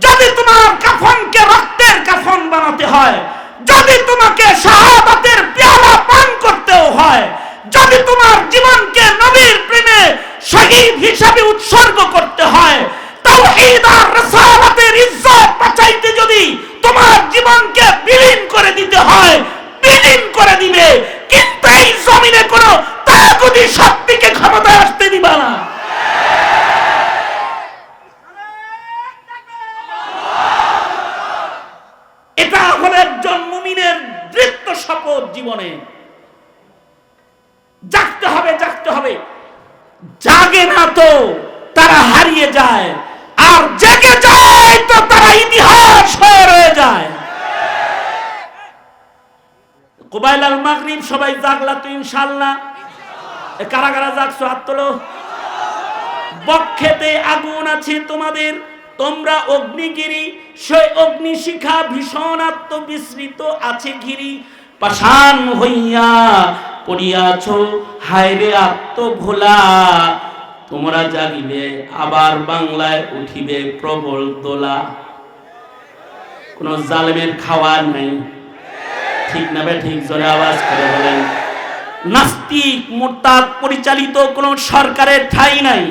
যদি তোমার কাফনকে রক্তের কাফন বানাতে হয়, যদি তোমাকে শাহাদাতের পেয়ালা পান করতেও হয়, যদি তোমার জীবনকে নবীর প্রেমে শহীদ হিসাবে উৎসর্গ করতে হয়, তাওহীদ আর রিসালাতের ইজ্জত বাঁচাইতে যদি তোমার জীবনকে বিলীন করে দিতে হয়, বিলীন করে দিবে। কিন্তু এই জমিনে কোনো তাগুতি শক্তিকে ক্ষমতায় আসতে দিবা না। এটা হলো একজন মুমিনের দৃঢ় শপথ। জীবনে জাগতে হবে, জাগতে হবে। জাগে না তো তারা হারিয়ে যায়, আর জেগে যায় তো তারা ইতিহাস হয়ে রয়ে যায়। কুবাইলাল মাগরিব সবাই জাগলা তো ইনশাআল্লাহ? কারা কারা জাগছো হাত তোলো। বক্ষেতে আগুন আছে তোমাদের, তোমরা অগ্নিগিরি, সেই অগ্নিশিখা ভীষণ আত্মবিস্মৃত আছে ঘিরি। পাষাণ হইয়া পড়িয়াছ হায়রে আত্মভোলা, তোমরা জাগিলে আবার বাংলায় উঠিবে প্রবল দোলা। কোন জালেমের খাওয়া নেই, ঠিক না বে ঠিক? জোরে আওয়াজ করে বলেন। নাস্তিক মুরতাদ পরিচালিত কোন সরকারের ঠাঁই নাই।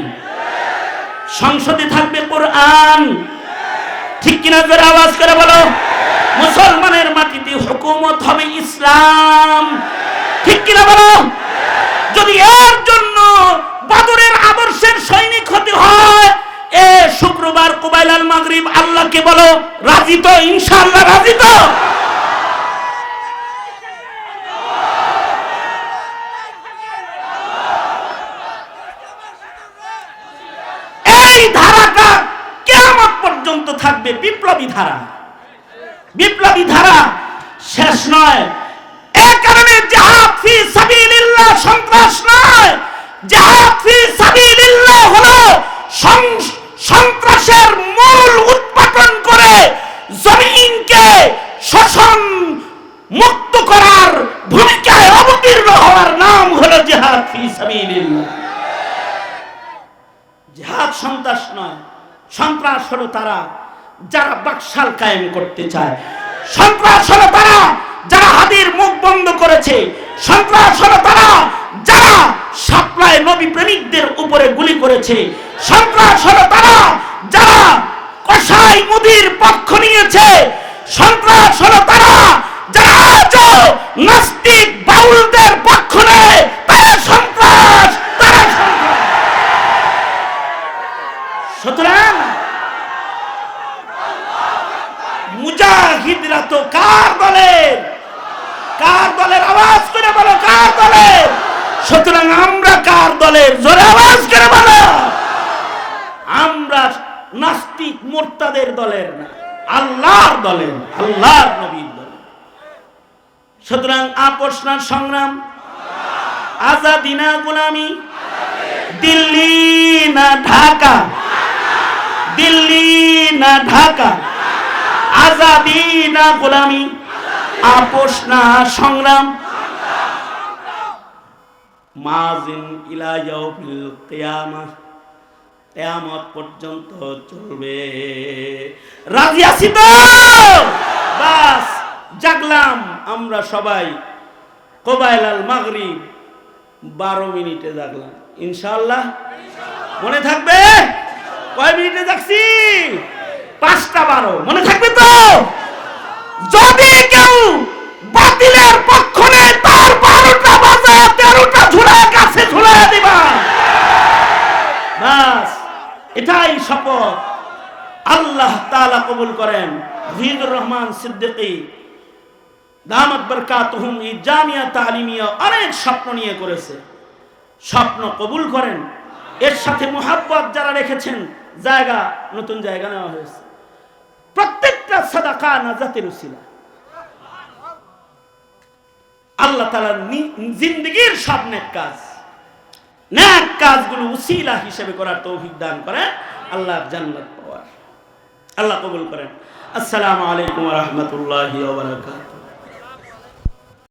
সংসদে থাকবে কোরআন, ঠিক কিনা জোরে আওয়াজ করে বলো। মুসলমানের মাটিতে হুকুমত হবে ইসলাম, ঠিক কিনা বলো। যদি এর জন্য বদরের আদর্শের সৈনিক হতে হয়, এ শুক্রবার কুবাইলাল মাগরিব আল্লাহকে বলো রাজি তো? ইনশাআল্লাহ রাজি তো? এই ধারাটা কিয়ামত পর্যন্ত থাকবে, বিপ্লবী ধারা। বিপ্লবী ধারা শেষ নয়। এই কারণে জিহাদ ফি সাবিলিল্লাহ সন্ত্রাস নয়, জিহাদ ফি সাবিলিল্লাহ হলো সন্ত্রাসের মূল উৎপাদন করে জমিনকে শোষণ মুক্ত করার ভূমিকায় অবতীর্ণ হওয়ার নাম হলো জিহাদ ফি সাবিলিল্লাহ। জিহাদ সন্ত্রাস নয়। সন্ত্রাস হলো তারা যারা বাকশাল কায়েম করতে চায়। সন্ত্রাস হলো তারা যারা হাদির মুখ বন্ধ করেছে। সন্ত্রাস হলো তারা যারা সাপ্লাই নবী প্রেমিকদের উপরে গুলি করেছে। সন্ত্রাস হলো তারা যারা কসাই মুদির পক্ষ নিয়েছে। সন্ত্রাস হলো তারা যারা আজও নাস্তিক বাউলদের পক্ষ নেয়। তারা সন্ত্রাস, তারা সন্ত্রাস। সুতরাং মুজাহিদরা তো কার দলের? কার দলের? আওয়াজ করে বলো, কার দলের? সুতরাং আমরা কার দলের? জোরে আওয়াজ করে বলো। আমরা নাস্তিক মুরতাদের দলের না, আল্লাহর দলের, আল্লাহর নবীর দলের। সুতরাং আপোষ না সংগ্রাম, আজাদি না গোলামি, দিল্লি না ঢাকা, দিল্লি না ঢাকা, আজাদি না গোলামি, আপোষ না সংগ্রাম, মাজিন ইলা ইয়াউমিল কিয়ামা, কিয়ামত পর্যন্ত চলবে। রাজি আছি তো? বাস জাগলাম আমরা সবাই। কুবাইলাল মাগরিব 12 মিনিটে জাগলাম, ইনশাআল্লাহ। মনে থাকবে? কয় মিনিটে জাগছি? 5:12। মনে থাকবে তো? যদি কেউ বাতিলের পক্ষ নেয় তার 12টা বাজে 13টা ঝুলায় কাছে ঝুলায় দিবা। বাস এটাই শপথ। আল্লাহ তাআলা কবুল করেন। হাফিজুর রহমান সিদ্দিকী দামাত বরকাতুহুম এই জামিয়া তালিমিয়া অনেক স্বপ্ন নিয়ে করেছে। স্বপ্ন কবুল করেন। এর সাথে মুহাব্বত যারা রেখেছেন, জায়গা, নতুন জায়গা নেওয়া হয়েছে। প্রত্যেকটা সাদাকা নাজাতের উসিলা। আল্লাহ তাআলা জিন্দেগীর সব নেক কাজ, নেক কাজগুলো উসিলা হিসেবে করার তৌফিক দান করেন। আল্লাহ জান্নাত পাওয়ার আল্লাহ কবুল করেন। আসসালামু আলাইকুম ওয়া রাহমাতুল্লাহি ওয়া বারাকাতুহু।